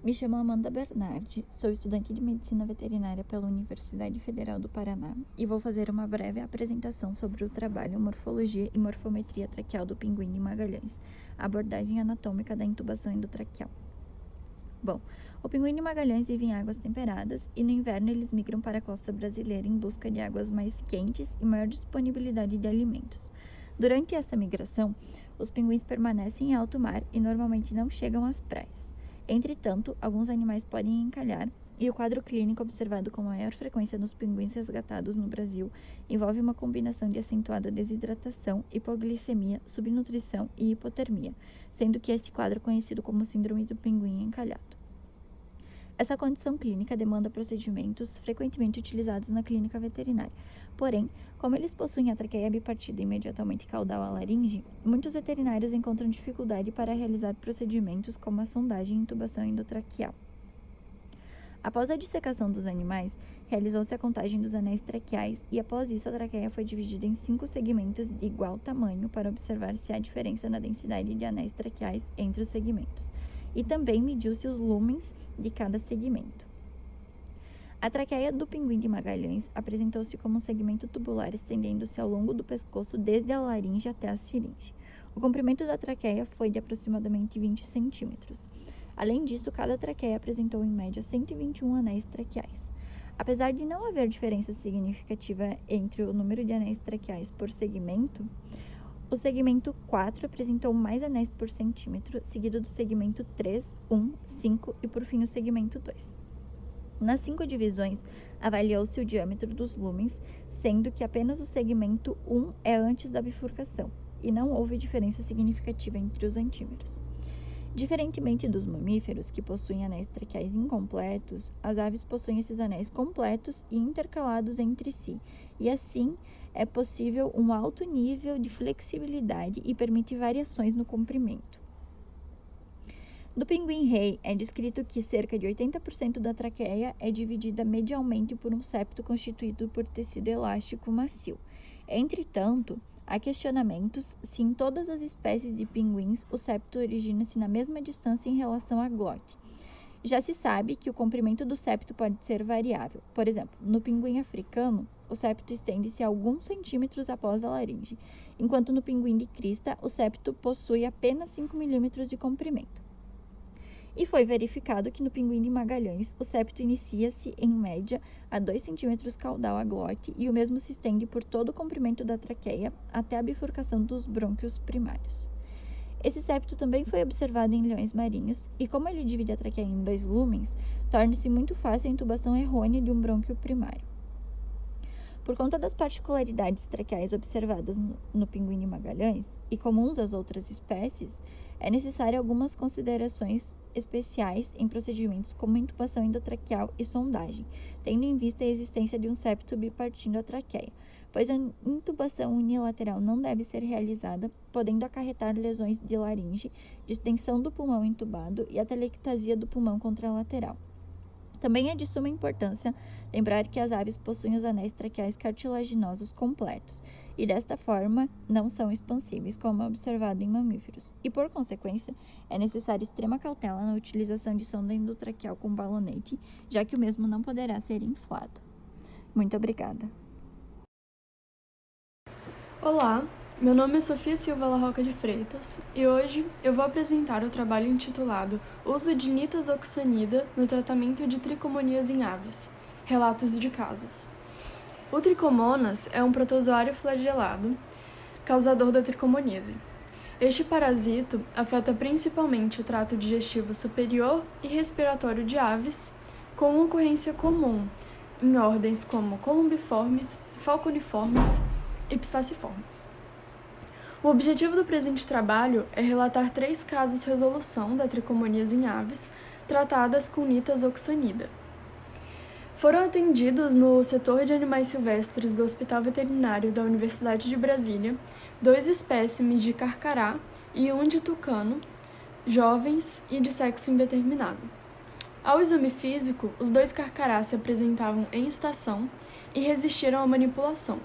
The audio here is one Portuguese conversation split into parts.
Me chamo Amanda Bernardi, sou estudante de Medicina Veterinária pela Universidade Federal do Paraná e vou fazer uma breve apresentação sobre o trabalho Morfologia e Morfometria Traqueal do pinguim de Magalhães, abordagem anatômica da intubação endotraqueal. Bom, o pinguim de Magalhães vive em águas temperadas e no inverno eles migram para a costa brasileira em busca de águas mais quentes e maior disponibilidade de alimentos. Durante essa migração, os pinguins permanecem em alto mar e normalmente não chegam às praias. Entretanto, alguns animais podem encalhar, e o quadro clínico observado com maior frequência nos pinguins resgatados no Brasil envolve uma combinação de acentuada desidratação, hipoglicemia, subnutrição e hipotermia, sendo que esse quadro é conhecido como síndrome do pinguim encalhado. Essa condição clínica demanda procedimentos frequentemente utilizados na clínica veterinária. Porém, como eles possuem a traqueia bipartida imediatamente caudal à laringe, muitos veterinários encontram dificuldade para realizar procedimentos como a sondagem e intubação endotraqueal. Após a dissecação dos animais, realizou-se a contagem dos anéis traqueais e após isso a traqueia foi dividida em 5 segmentos de igual tamanho para observar se há diferença na densidade de anéis traqueais entre os segmentos. E também mediu-se os lúmens de cada segmento. A traqueia do pinguim de Magalhães apresentou-se como um segmento tubular estendendo-se ao longo do pescoço desde a laringe até a siringe. O comprimento da traqueia foi de aproximadamente 20 centímetros. Além disso, cada traqueia apresentou em média 121 anéis traqueais. Apesar de não haver diferença significativa entre o número de anéis traqueais por segmento, o segmento 4 apresentou mais anéis por centímetro, seguido do segmento 3, 1, 5 e por fim o segmento 2. Nas 5 divisões, avaliou-se o diâmetro dos lúmens, sendo que apenas o segmento 1 é antes da bifurcação, e não houve diferença significativa entre os antímeros. Diferentemente dos mamíferos, que possuem anéis traqueais incompletos, as aves possuem esses anéis completos e intercalados entre si, e assim é possível um alto nível de flexibilidade e permite variações no comprimento. Do pinguim-rei, é descrito que cerca de 80% da traqueia é dividida medialmente por um septo constituído por tecido elástico macio. Entretanto, há questionamentos se em todas as espécies de pinguins o septo origina-se na mesma distância em relação à glote. Já se sabe que o comprimento do septo pode ser variável. Por exemplo, no pinguim africano, o septo estende-se alguns centímetros após a laringe, enquanto no pinguim de crista, o septo possui apenas 5 milímetros de comprimento. E foi verificado que no pinguim de Magalhães, o septo inicia-se, em média, a 2 centímetros caudal à glote e o mesmo se estende por todo o comprimento da traqueia até a bifurcação dos brônquios primários. Esse septo também foi observado em leões marinhos e, como ele divide a traqueia em 2 lúmens, torna-se muito fácil a intubação errônea de um brônquio primário. Por conta das particularidades traqueais observadas no pinguim de Magalhães e comuns às outras espécies, é necessário algumas considerações especiais em procedimentos como intubação endotraqueal e sondagem, tendo em vista a existência de um septo bipartindo a traqueia, pois a intubação unilateral não deve ser realizada, podendo acarretar lesões de laringe, distensão do pulmão intubado e atelectasia do pulmão contralateral. Também é de suma importância lembrar que as aves possuem os anéis traqueais cartilaginosos completos, e desta forma não são expansíveis, como é observado em mamíferos, e por consequência é necessária extrema cautela na utilização de sonda endotraqueal com balonete, já que o mesmo não poderá ser inflado. Muito obrigada. Olá, meu nome é Sofia Silva La Roca de Freitas e hoje eu vou apresentar o trabalho intitulado Uso de nitazoxanida no tratamento de tricomonias em aves, relatos de casos. O Trichomonas é um protozoário flagelado, causador da tricomoníase. Este parasito afeta principalmente o trato digestivo superior e respiratório de aves, com ocorrência comum em ordens como columbiformes, falconiformes e pstaciformes. O objetivo do presente trabalho é relatar 3 casos resolução da tricomoníase em aves tratadas com nitazoxanida. Foram atendidos no setor de animais silvestres do Hospital Veterinário da Universidade de Brasília 2 espécimes de carcará e 1 de tucano, jovens e de sexo indeterminado. Ao exame físico, os 2 carcarás se apresentavam em estação e resistiram à manipulação,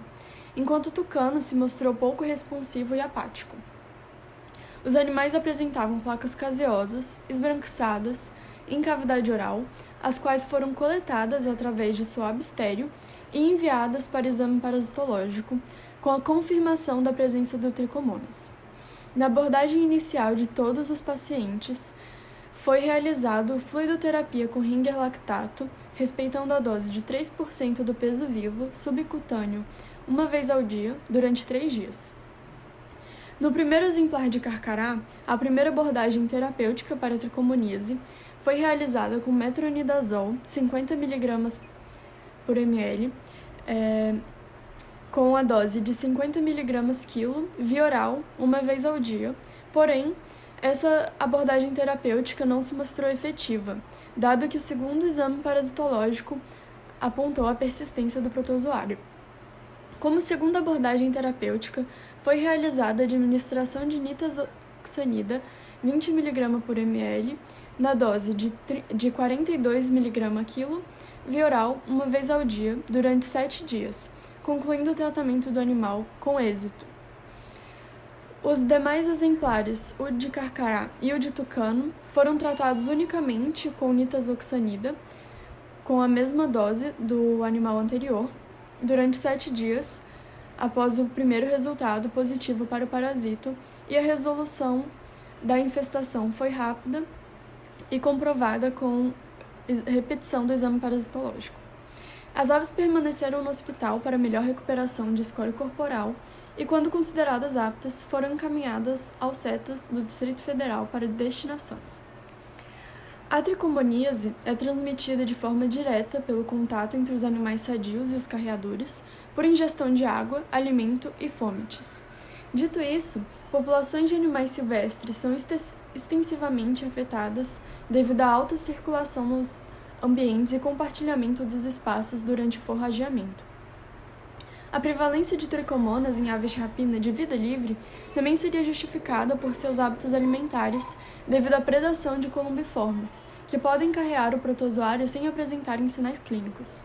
enquanto o tucano se mostrou pouco responsivo e apático. Os animais apresentavam placas caseosas, esbranquiçadas, em cavidade oral, as quais foram coletadas através de suave estéreo e enviadas para exame parasitológico, com a confirmação da presença do Trichomonas. Na abordagem inicial de todos os pacientes, foi realizado fluidoterapia com Ringer lactato, respeitando a dose de 3% do peso vivo subcutâneo uma vez ao dia, durante 3 dias. No primeiro exemplar de Carcará, a primeira abordagem terapêutica para a tricomoníase foi realizada com metronidazol, 50 mg por ml, com a dose de 50 mg quilo, via oral, uma vez ao dia. Porém, essa abordagem terapêutica não se mostrou efetiva, dado que o segundo exame parasitológico apontou a persistência do protozoário. Como segunda abordagem terapêutica, foi realizada a administração de nitazoxanida, 20 mg por ml, na dose de 42 mg quilo, via oral, uma vez ao dia, durante 7 dias, concluindo o tratamento do animal com êxito. Os demais exemplares, o de Carcará e o de Tucano, foram tratados unicamente com nitazoxanida, com a mesma dose do animal anterior, durante 7 dias, após o primeiro resultado positivo para o parasito, e a resolução da infestação foi rápida e comprovada com repetição do exame parasitológico. As aves permaneceram no hospital para melhor recuperação de escória corporal e, quando consideradas aptas, foram encaminhadas aos CETAS do Distrito Federal para destinação. A tricomoníase é transmitida de forma direta pelo contato entre os animais sadios e os carreadores, por ingestão de água, alimento e fômites. Dito isso, populações de animais silvestres são extensivamente afetadas devido à alta circulação nos ambientes e compartilhamento dos espaços durante o forrageamento. A prevalência de tricomonas em aves de rapina de vida livre também seria justificada por seus hábitos alimentares devido à predação de columbiformes, que podem carrear o protozoário sem apresentarem sinais clínicos.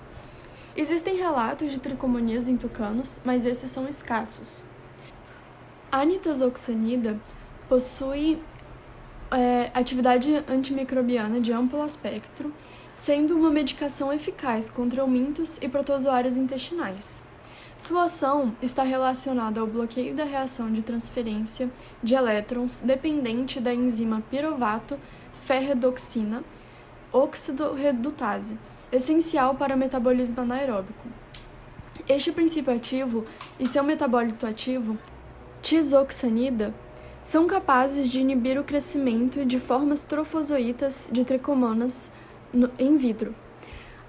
Existem relatos de tricomonias em tucanos, mas esses são escassos. A nitazoxanida possui atividade antimicrobiana de amplo espectro, sendo uma medicação eficaz contra eumintos e protozoários intestinais. Sua ação está relacionada ao bloqueio da reação de transferência de elétrons dependente da enzima pirovato ferredoxina oxidorredutase, essencial para o metabolismo anaeróbico. Este princípio ativo e seu metabólito ativo, tizoxanida, são capazes de inibir o crescimento de formas trofozoítas de tricomonas in vitro.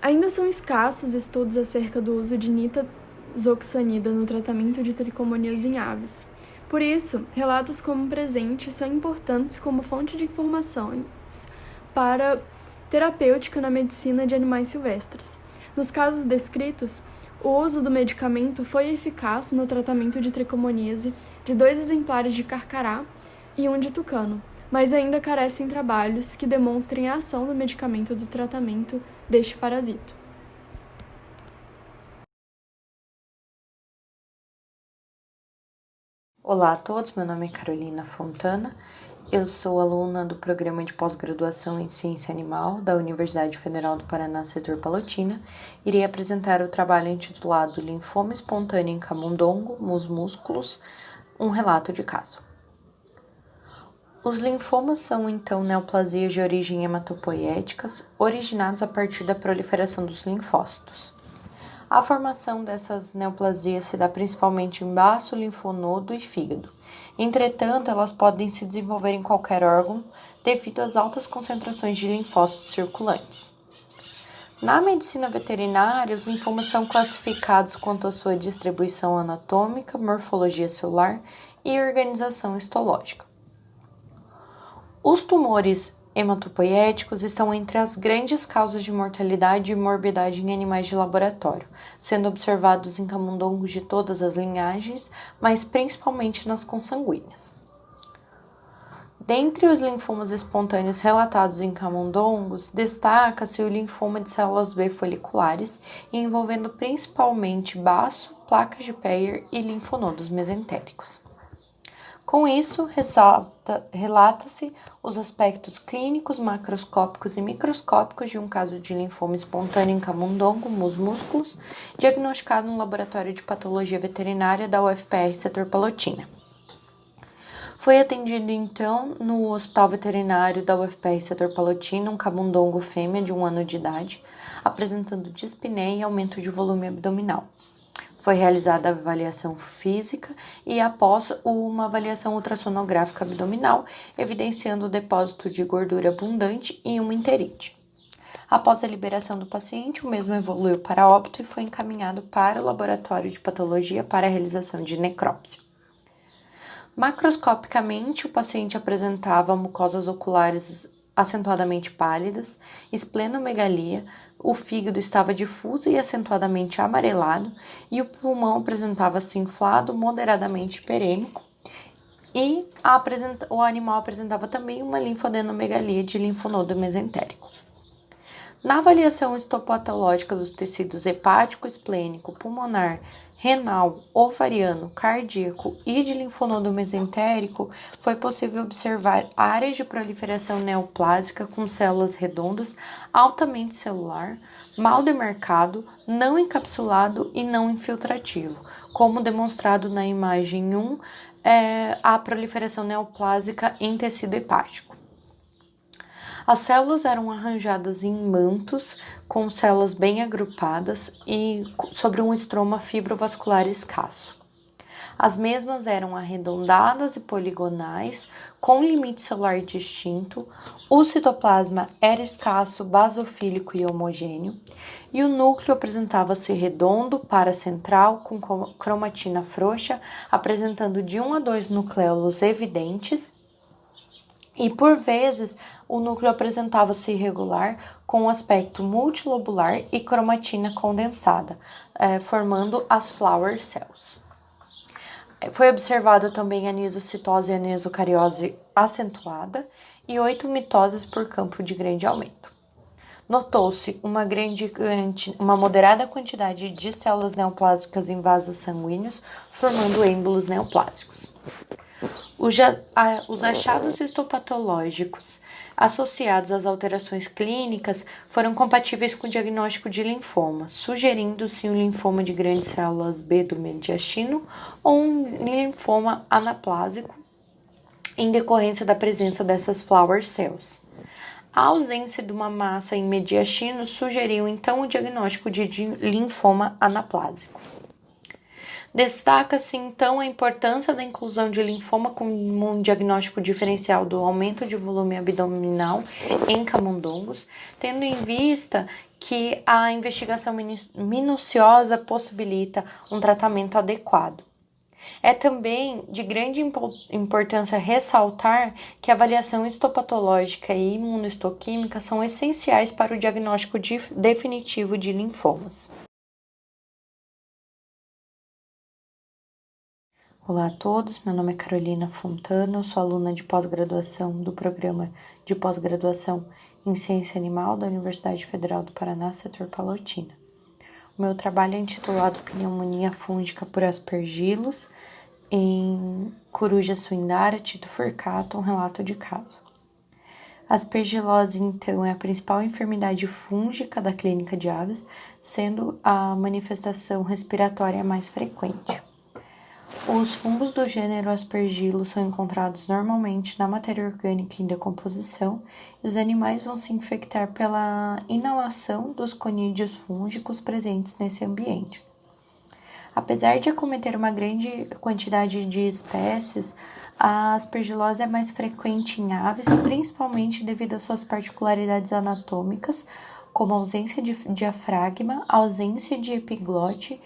Ainda são escassos estudos acerca do uso de nitazoxanida no tratamento de tricomonias em aves. Por isso, relatos como o presente são importantes como fonte de informações para terapêutica na medicina de animais silvestres. Nos casos descritos, o uso do medicamento foi eficaz no tratamento de tricomoníase de 2 exemplares de Carcará e 1 de Tucano, mas ainda carecem trabalhos que demonstrem a ação do medicamento do tratamento deste parasito. Olá a todos, meu nome é Carolina Fontana, eu sou aluna do Programa de Pós-Graduação em Ciência Animal da Universidade Federal do Paraná, setor Palotina. Irei apresentar o trabalho intitulado Linfoma espontâneo em camundongo, músculos, um relato de caso. Os linfomas são, então, neoplasias de origem hematopoiéticas, originadas a partir da proliferação dos linfócitos. A formação dessas neoplasias se dá principalmente em baço, linfonodo e fígado. Entretanto, elas podem se desenvolver em qualquer órgão devido às altas concentrações de linfócitos circulantes. Na medicina veterinária, os linfomas são classificados quanto à sua distribuição anatômica, morfologia celular e organização histológica. Os tumores hematopoiéticos estão entre as grandes causas de mortalidade e morbidade em animais de laboratório, sendo observados em camundongos de todas as linhagens, mas principalmente nas consanguíneas. Dentre os linfomas espontâneos relatados em camundongos, destaca-se o linfoma de células B foliculares, envolvendo principalmente baço, placas de Peyer e linfonodos mesentéricos. Com isso, relata-se os aspectos clínicos, macroscópicos e microscópicos de um caso de linfoma espontâneo em camundongo, músculos, diagnosticado no Laboratório de Patologia Veterinária da UFPR Setor Palotina. Foi atendido, então, no Hospital Veterinário da UFPR Setor Palotina, um camundongo fêmea de 1 ano de idade, apresentando dispneia e aumento de volume abdominal. Foi realizada a avaliação física e, após uma avaliação ultrassonográfica abdominal, evidenciando o depósito de gordura abundante e uma enterite. Após a liberação do paciente, o mesmo evoluiu para óbito e foi encaminhado para o laboratório de patologia para a realização de necrópsia. Macroscopicamente, o paciente apresentava mucosas oculares acentuadamente pálidas, esplenomegalia, o fígado estava difuso e acentuadamente amarelado e o pulmão apresentava-se inflado, moderadamente hiperêmico e o animal apresentava também uma linfadenomegalia de linfonodo mesentérico. Na avaliação histopatológica dos tecidos hepático, esplênico, pulmonar, renal, ovariano, cardíaco e de linfonodo mesentérico, foi possível observar áreas de proliferação neoplásica com células redondas, altamente celular, mal demarcado, não encapsulado e não infiltrativo, como demonstrado na imagem 1, a proliferação neoplásica em tecido hepático. As células eram arranjadas em mantos, com células bem agrupadas e sobre um estroma fibrovascular escasso. As mesmas eram arredondadas e poligonais, com limite celular distinto, o citoplasma era escasso, basofílico e homogêneo, e o núcleo apresentava-se redondo, paracentral, com cromatina frouxa, apresentando de 1 a 2 nucleolos evidentes, e, por vezes, o núcleo apresentava-se irregular, com aspecto multilobular e cromatina condensada, formando as flower cells. Foi observada também a anisocitose e a anisocariose acentuada e 8 mitoses por campo de grande aumento. Notou-se uma moderada quantidade de células neoplásicas em vasos sanguíneos, formando êmbolos neoplásicos. Os achados histopatológicos associados às alterações clínicas foram compatíveis com o diagnóstico de linfoma, sugerindo-se um linfoma de grandes células B do mediastino ou um linfoma anaplásico em decorrência da presença dessas flower cells. A ausência de uma massa em mediastino sugeriu então o diagnóstico de linfoma anaplásico. Destaca-se, então, a importância da inclusão de linfoma como um diagnóstico diferencial do aumento de volume abdominal em camundongos, tendo em vista que a investigação minuciosa possibilita um tratamento adequado. É também de grande importância ressaltar que a avaliação histopatológica e imunohistoquímica são essenciais para o diagnóstico definitivo de linfomas. Olá a todos, meu nome é Carolina Fontana, eu sou aluna de pós-graduação do Programa de Pós-Graduação em Ciência Animal da Universidade Federal do Paraná, Setor Palotina. O meu trabalho é intitulado Pneumonia Fúngica por Aspergillus em Coruja Suindara, Tito Furcato, um relato de caso. A aspergilose, então, é a principal enfermidade fúngica da clínica de aves, sendo a manifestação respiratória mais frequente. Os fungos do gênero Aspergillus são encontrados normalmente na matéria orgânica em decomposição e os animais vão se infectar pela inalação dos conídeos fúngicos presentes nesse ambiente. Apesar de acometer uma grande quantidade de espécies, a aspergilose é mais frequente em aves, principalmente devido às suas particularidades anatômicas, como a ausência de diafragma, a ausência de epiglote,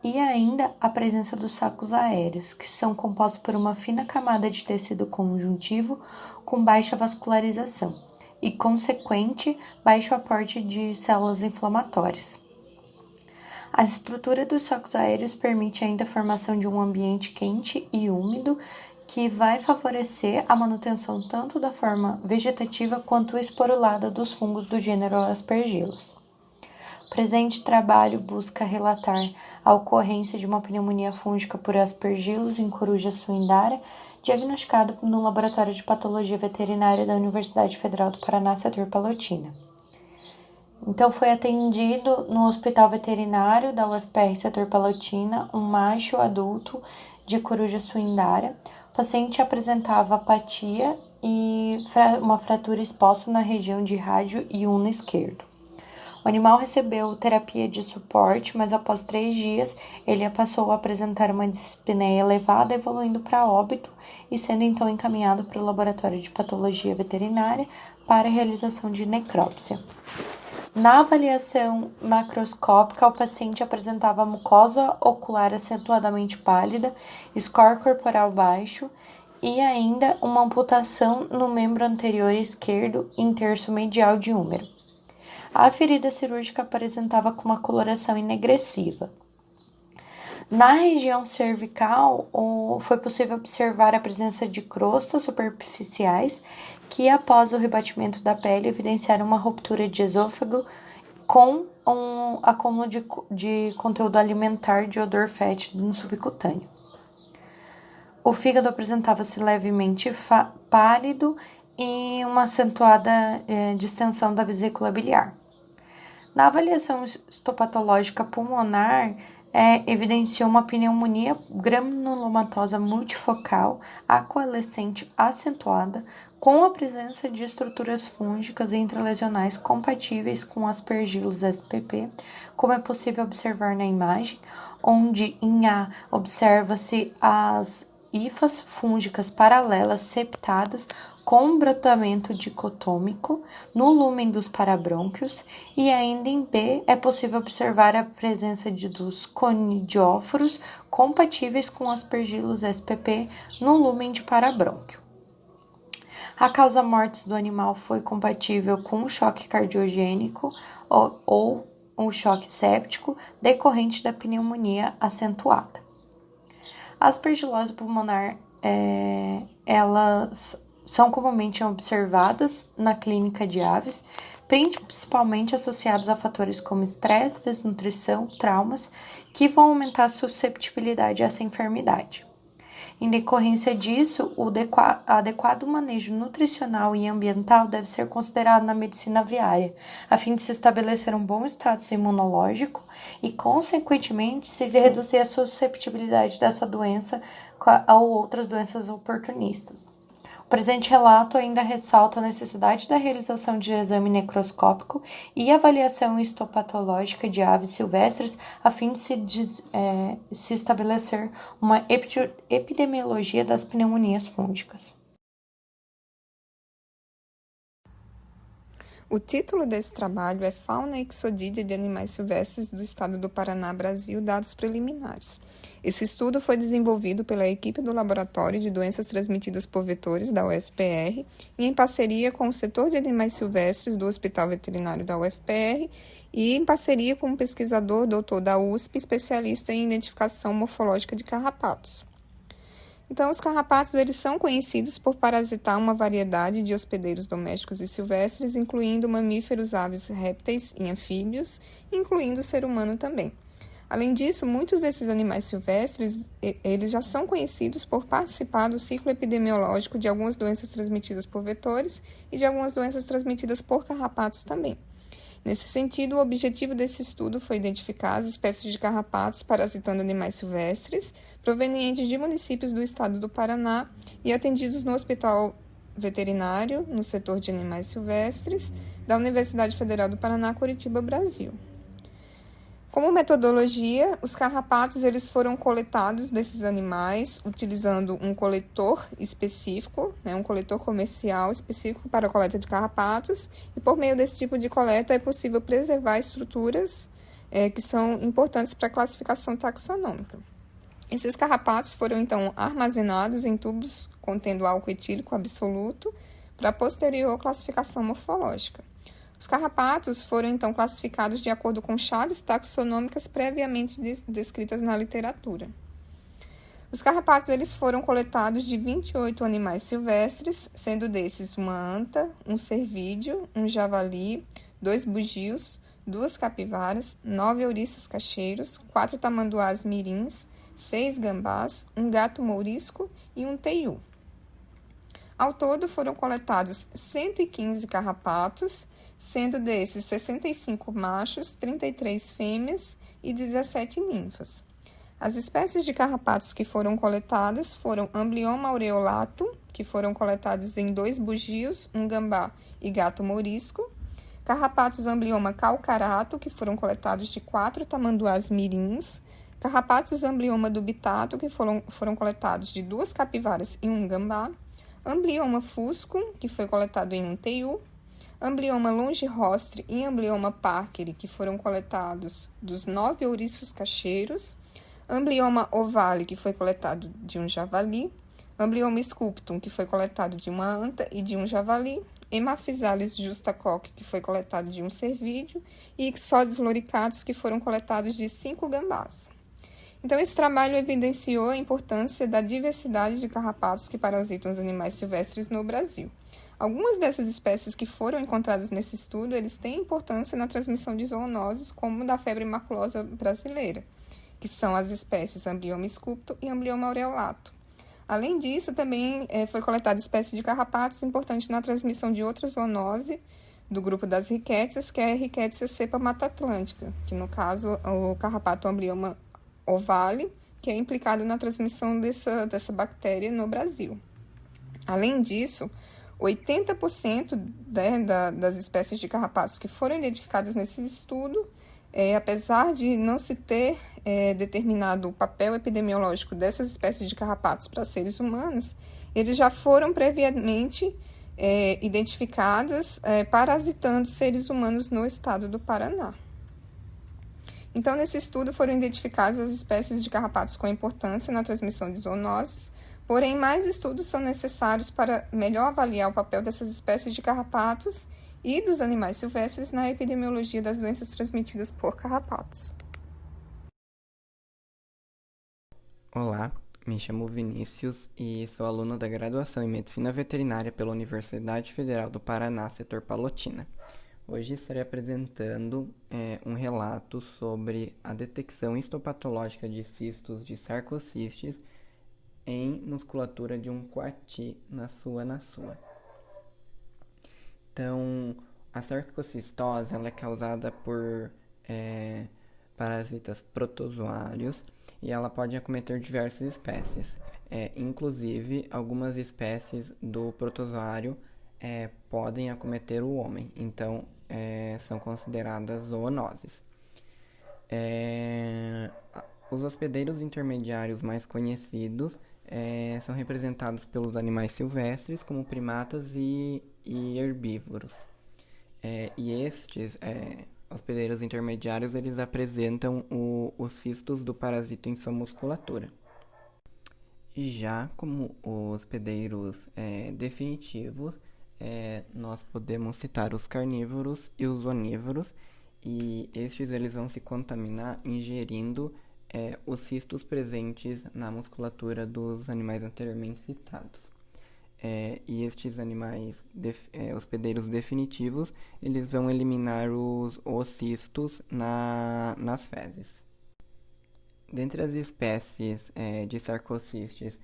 e ainda a presença dos sacos aéreos, que são compostos por uma fina camada de tecido conjuntivo com baixa vascularização e, consequente, baixo aporte de células inflamatórias. A estrutura dos sacos aéreos permite ainda a formação de um ambiente quente e úmido que vai favorecer a manutenção tanto da forma vegetativa quanto esporulada dos fungos do gênero Aspergillus. presente trabalho busca relatar a ocorrência de uma pneumonia fúngica por Aspergillus em coruja suindária, diagnosticada no Laboratório de Patologia Veterinária da Universidade Federal do Paraná, setor Palotina. Então, foi atendido no Hospital Veterinário da UFPR, setor Palotina, um macho adulto de coruja suindária. O paciente apresentava apatia e uma fratura exposta na região de rádio e ulna esquerdo. O animal recebeu terapia de suporte, mas após 3 dias ele passou a apresentar uma dispneia elevada, evoluindo para óbito e sendo então encaminhado para o Laboratório de Patologia Veterinária para a realização de necrópsia. Na avaliação macroscópica, o paciente apresentava mucosa ocular acentuadamente pálida, score corporal baixo e ainda uma amputação no membro anterior esquerdo em terço medial de húmero. A ferida cirúrgica apresentava com uma coloração enegressiva. Na região cervical, foi possível observar a presença de crostas superficiais que, após o rebatimento da pele, evidenciaram uma ruptura de esôfago com acúmulo de conteúdo alimentar de odor fétido no subcutâneo. O fígado apresentava-se levemente pálido e uma acentuada distensão da vesícula biliar. Na avaliação histopatológica pulmonar, evidenciou uma pneumonia granulomatosa multifocal, aqualescente acentuada, com a presença de estruturas fúngicas intralesionais compatíveis com Aspergillus spp, como é possível observar na imagem, onde em A observa-se as hifas fúngicas paralelas septadas com brotamento dicotômico no lúmen dos parabrônquios, e ainda em B é possível observar a presença dos conidióforos compatíveis com Aspergillus spp no lúmen de parabrônquio. A causa mortis do animal foi compatível com o choque cardiogênico ou um choque séptico decorrente da pneumonia acentuada. A aspergilose pulmonar, elas são comumente observadas na clínica de aves, principalmente associadas a fatores como estresse, desnutrição, traumas, que vão aumentar a susceptibilidade a essa enfermidade. Em decorrência disso, o adequado manejo nutricional e ambiental deve ser considerado na medicina aviária, a fim de se estabelecer um bom status imunológico e, consequentemente, se reduzir a susceptibilidade dessa doença a outras doenças oportunistas. O presente relato ainda ressalta a necessidade da realização de exame necroscópico e avaliação histopatológica de aves silvestres a fim de se estabelecer uma epidemiologia das pneumonias fúngicas. O título desse trabalho é Fauna Exodídea de Animais Silvestres do Estado do Paraná, Brasil, dados preliminares. Esse estudo foi desenvolvido pela equipe do Laboratório de Doenças Transmitidas por Vetores da UFPR e em parceria com o setor de animais silvestres do Hospital Veterinário da UFPR e em parceria com um pesquisador doutor da USP, especialista em identificação morfológica de carrapatos. Então, os carrapatos eles são conhecidos por parasitar uma variedade de hospedeiros domésticos e silvestres, incluindo mamíferos, aves, répteis e anfíbios, incluindo o ser humano também. Além disso, muitos desses animais silvestres eles já são conhecidos por participar do ciclo epidemiológico de algumas doenças transmitidas por vetores e de algumas doenças transmitidas por carrapatos também. Nesse sentido, o objetivo desse estudo foi identificar as espécies de carrapatos parasitando animais silvestres, provenientes de municípios do estado do Paraná e atendidos no Hospital Veterinário, no setor de animais silvestres, da Universidade Federal do Paraná, Curitiba, Brasil. Como metodologia, os carrapatos eles foram coletados desses animais utilizando um coletor específico, um coletor comercial específico para a coleta de carrapatos, e por meio desse tipo de coleta é possível preservar estruturas que são importantes para a classificação taxonômica. Esses carrapatos foram então armazenados em tubos contendo álcool etílico absoluto para a posterior classificação morfológica. Os carrapatos foram, então, classificados de acordo com chaves taxonômicas previamente descritas na literatura. Os carrapatos eles foram coletados de 28 animais silvestres, sendo desses uma anta, um cervídeo, um javali, 2 bugios, 2 capivaras, 9 ouriços cacheiros, 4 tamanduás mirins, 6 gambás, um gato mourisco e um teiu. Ao todo, foram coletados 115 carrapatos, sendo desses 65 machos, 33 fêmeas e 17 ninfas. As espécies de carrapatos que foram coletadas foram Amblyomma aureolatum, que foram coletados em 2 bugios, um gambá e gato mourisco, carrapatos Amblyomma calcarato, que foram coletados de 4 tamanduás mirins, carrapatos Amblyomma dubitato, que foram coletados de 2 capivaras e um gambá, Amblyomma fuscum, que foi coletado em um teiu, Amblyomma longirostre e Amblyomma parkeri, que foram coletados dos 9 ouriços cacheiros, Amblyomma ovale, que foi coletado de um javali, Amblyomma sculptum, que foi coletado de uma anta e de um javali, Hemaphysalis justacoque, que foi coletado de um cervídeo, e Ixodes loricatus, que foram coletados de 5 gambás. Então, esse trabalho evidenciou a importância da diversidade de carrapatos que parasitam os animais silvestres no Brasil. Algumas dessas espécies que foram encontradas nesse estudo, eles têm importância na transmissão de zoonoses, como da febre maculosa brasileira, que são as espécies Amblyomma sculptum e Amblyomma aureolatum. Além disso, também foi coletada espécie de carrapatos importante na transmissão de outra zoonose do grupo das rickettsias, que é a Rickettsia cepa mata-atlântica, que no caso o carrapato Amblyomma ovale, que é implicado na transmissão dessa bactéria no Brasil. Além disso, 80% das espécies de carrapatos que foram identificadas nesse estudo, apesar de não se ter determinado o papel epidemiológico dessas espécies de carrapatos para seres humanos, eles já foram previamente identificadas parasitando seres humanos no estado do Paraná. Então, nesse estudo foram identificadas as espécies de carrapatos com importância na transmissão de zoonoses, porém, mais estudos são necessários para melhor avaliar o papel dessas espécies de carrapatos e dos animais silvestres na epidemiologia das doenças transmitidas por carrapatos. Olá, me chamo Vinícius e sou aluno da graduação em Medicina Veterinária pela Universidade Federal do Paraná, setor Palotina. Hoje estarei apresentando um relato sobre a detecção histopatológica de cistos de sarcocistes em musculatura de um coati na sua. Então, a sarcocistose ela é causada por parasitas protozoários e ela pode acometer diversas espécies. Inclusive, algumas espécies do protozoário podem acometer o homem, então são consideradas zoonoses. Os hospedeiros intermediários mais conhecidos são representados pelos animais silvestres, como primatas e herbívoros. E estes hospedeiros intermediários, eles apresentam os cistos do parasito em sua musculatura. E já como hospedeiros definitivos, nós podemos citar os carnívoros e os onívoros, e estes eles vão se contaminar ingerindo os cistos presentes na musculatura dos animais anteriormente citados. E estes animais hospedeiros definitivos, eles vão eliminar os cistos nas fezes. Dentre as espécies de sarcocistes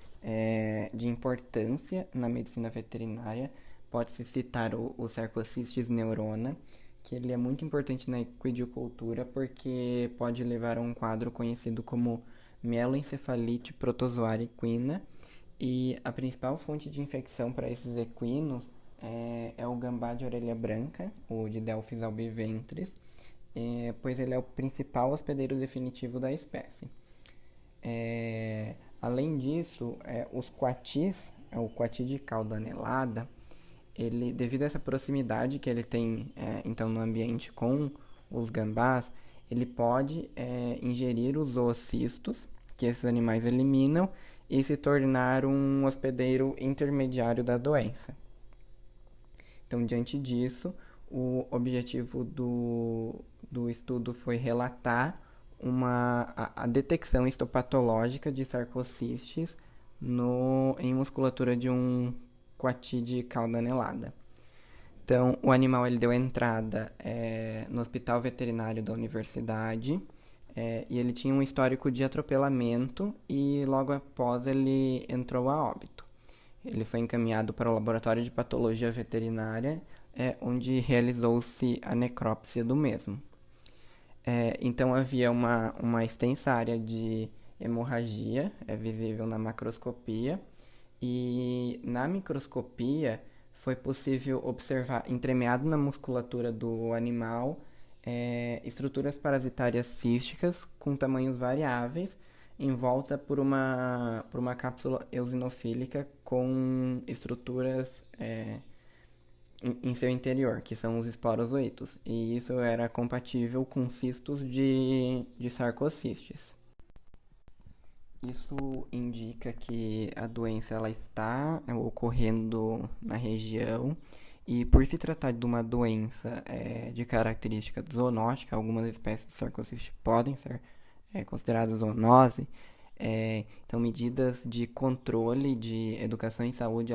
de importância na medicina veterinária, pode-se citar o Sarcocistes neurona, que ele é muito importante na equidicultura porque pode levar a um quadro conhecido como mieloencefalite protozoária equina, e a principal fonte de infecção para esses equinos é o gambá de orelha branca, o Didelphis albiventris, pois ele é o principal hospedeiro definitivo da espécie. Além disso, os coatis, o coati de cauda anelada, ele, devido a essa proximidade que ele tem então no ambiente com os gambás, ele pode ingerir os oocistos que esses animais eliminam e se tornar um hospedeiro intermediário da doença. Então, diante disso, o objetivo do estudo foi relatar a detecção histopatológica de sarcocistes em musculatura de um coati de cauda anelada. Então, o animal ele deu entrada no hospital veterinário da universidade e ele tinha um histórico de atropelamento e logo após ele entrou a óbito. Ele foi encaminhado para o laboratório de patologia veterinária, onde realizou-se a necrópsia do mesmo. Então havia uma extensa área de hemorragia, visível na macroscopia, e na microscopia foi possível observar, entremeado na musculatura do animal, estruturas parasitárias císticas com tamanhos variáveis, envolta por uma cápsula eosinofílica com estruturas em seu interior, que são os esporozoitos, e isso era compatível com cistos de sarcocistes. Isso indica que a doença ela está ocorrendo na região e por se tratar de uma doença de característica zoonótica, algumas espécies de sarcociste podem ser consideradas zoonose. Então, medidas de controle de educação em saúde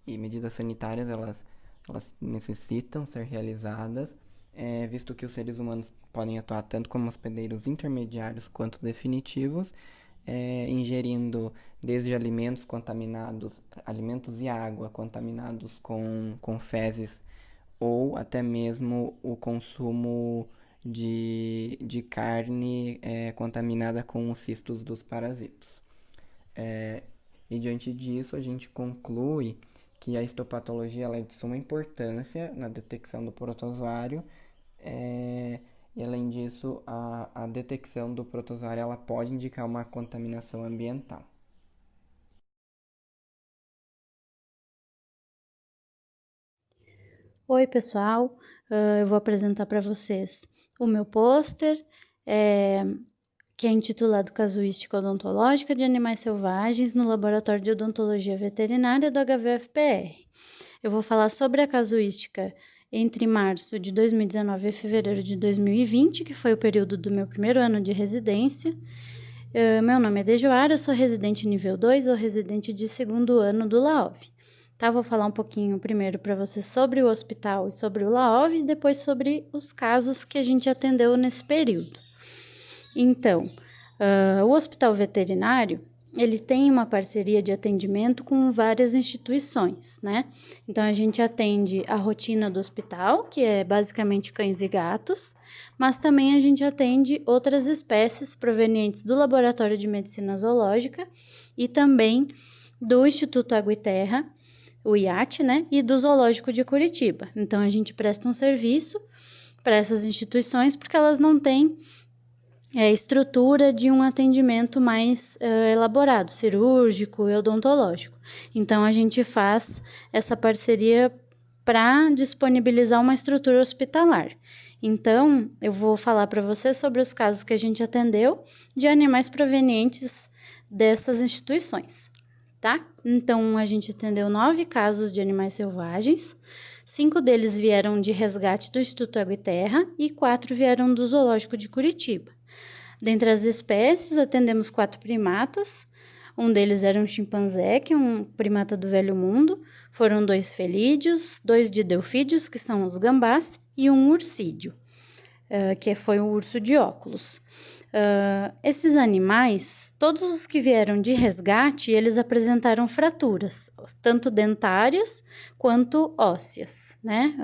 e medidas sanitárias elas necessitam ser realizadas, visto que os seres humanos podem atuar tanto como hospedeiros intermediários quanto definitivos, ingerindo desde alimentos contaminados, alimentos e água contaminados com fezes, ou até mesmo o consumo de carne contaminada com os cistos dos parasitos. E diante disso, a gente conclui que a histopatologia ela é de suma importância na detecção do protozoário, e além disso, a detecção do protozoário ela pode indicar uma contaminação ambiental. Oi, pessoal, eu vou apresentar para vocês o meu pôster, que é intitulado Casuística Odontológica de Animais Selvagens no Laboratório de Odontologia Veterinária do HVFPR. Eu vou falar sobre a casuística entre março de 2019 e fevereiro de 2020, que foi o período do meu primeiro ano de residência. Meu nome é Dejoara, eu sou residente nível 2 ou residente de segundo ano do LAOV. Tá, vou falar um pouquinho primeiro para vocês sobre o hospital e sobre o LAOV, e depois sobre os casos que a gente atendeu nesse período. Então, o hospital veterinário, ele tem uma parceria de atendimento com várias instituições, né? Então, a gente atende a rotina do hospital, que é basicamente cães e gatos, mas também a gente atende outras espécies provenientes do Laboratório de Medicina Zoológica e também do Instituto Água e Terra, o IAT, né? E do Zoológico de Curitiba. Então, a gente presta um serviço para essas instituições porque elas não têm estrutura de um atendimento mais elaborado, cirúrgico e odontológico. Então, a gente faz essa parceria para disponibilizar uma estrutura hospitalar. Então, eu vou falar para vocês sobre os casos que a gente atendeu de animais provenientes dessas instituições, tá? Então, a gente atendeu 9 casos de animais selvagens, 5 deles vieram de resgate do Instituto Água e Terra e 4 vieram do Zoológico de Curitiba. Dentre as espécies, atendemos 4 primatas, um deles era um chimpanzé, que é um primata do Velho Mundo, foram 2 felídeos, 2 didelfídeos, que são os gambás, e um ursídeo, que foi um urso de óculos. Esses animais, todos os que vieram de resgate, eles apresentaram fraturas, tanto dentárias quanto ósseas, né?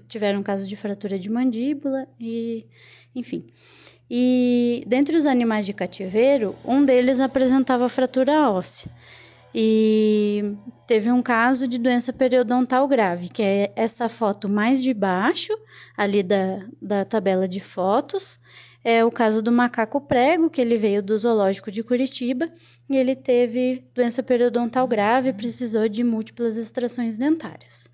Tiveram casos de fratura de mandíbula e, enfim. E dentre os animais de cativeiro, um deles apresentava fratura óssea. E teve um caso de doença periodontal grave, que é essa foto mais de baixo, ali da tabela de fotos. É o caso do macaco prego, que ele veio do Zoológico de Curitiba, e ele teve doença periodontal grave e precisou de múltiplas extrações dentárias.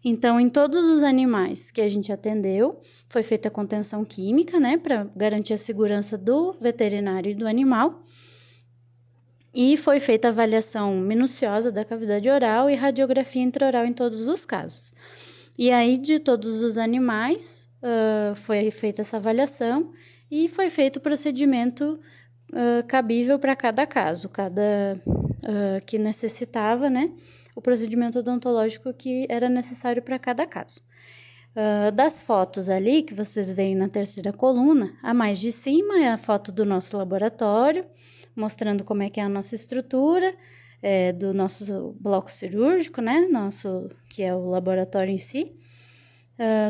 Então, em todos os animais que a gente atendeu, foi feita a contenção química, né, para garantir a segurança do veterinário e do animal. E foi feita a avaliação minuciosa da cavidade oral e radiografia intraoral em todos os casos. E aí, de todos os animais, foi feita essa avaliação e foi feito o procedimento cabível para cada caso, que necessitava, né, o procedimento odontológico que era necessário para cada caso. Das fotos ali que vocês veem na terceira coluna, a mais de cima é a foto do nosso laboratório, mostrando como é que é a nossa estrutura, do nosso bloco cirúrgico, né? Que é o laboratório em si.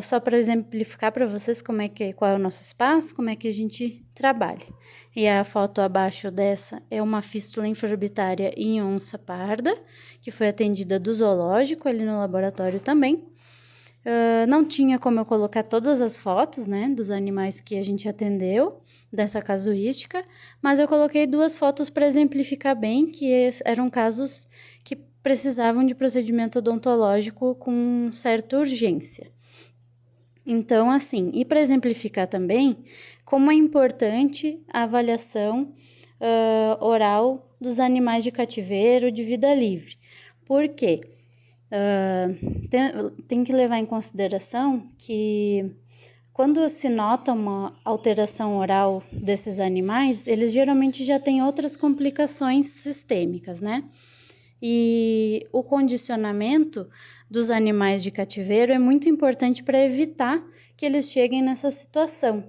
Só para exemplificar para vocês qual é o nosso espaço, como é que a gente trabalha. E a foto abaixo dessa é uma fístula infraorbitária em onça parda, que foi atendida do zoológico ali no laboratório também. Não tinha como eu colocar todas as fotos, né, dos animais que a gente atendeu, dessa casuística, mas eu coloquei 2 fotos para exemplificar bem que eram casos que precisavam de procedimento odontológico com certa urgência. Então, assim, e para exemplificar também, como é importante a avaliação oral dos animais de cativeiro de vida livre. Por quê? Tem que levar em consideração que quando se nota uma alteração oral desses animais, eles geralmente já têm outras complicações sistêmicas, né? E o condicionamento dos animais de cativeiro é muito importante para evitar que eles cheguem nessa situação,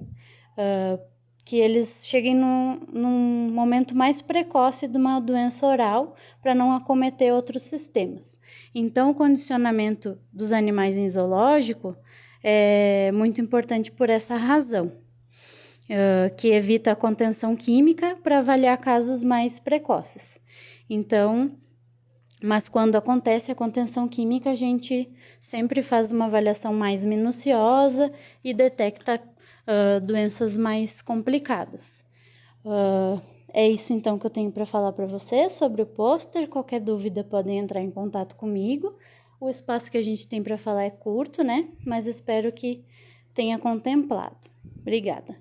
que eles cheguem num momento mais precoce de uma doença oral para não acometer outros sistemas. Então, o condicionamento dos animais em zoológico é muito importante por essa razão, que evita a contenção química para avaliar casos mais precoces. Então, mas quando acontece a contenção química, a gente sempre faz uma avaliação mais minuciosa e detecta doenças mais complicadas. É isso então que eu tenho para falar para vocês sobre o pôster. Qualquer dúvida podem entrar em contato comigo. O espaço que a gente tem para falar é curto, né? Mas espero que tenha contemplado. Obrigada.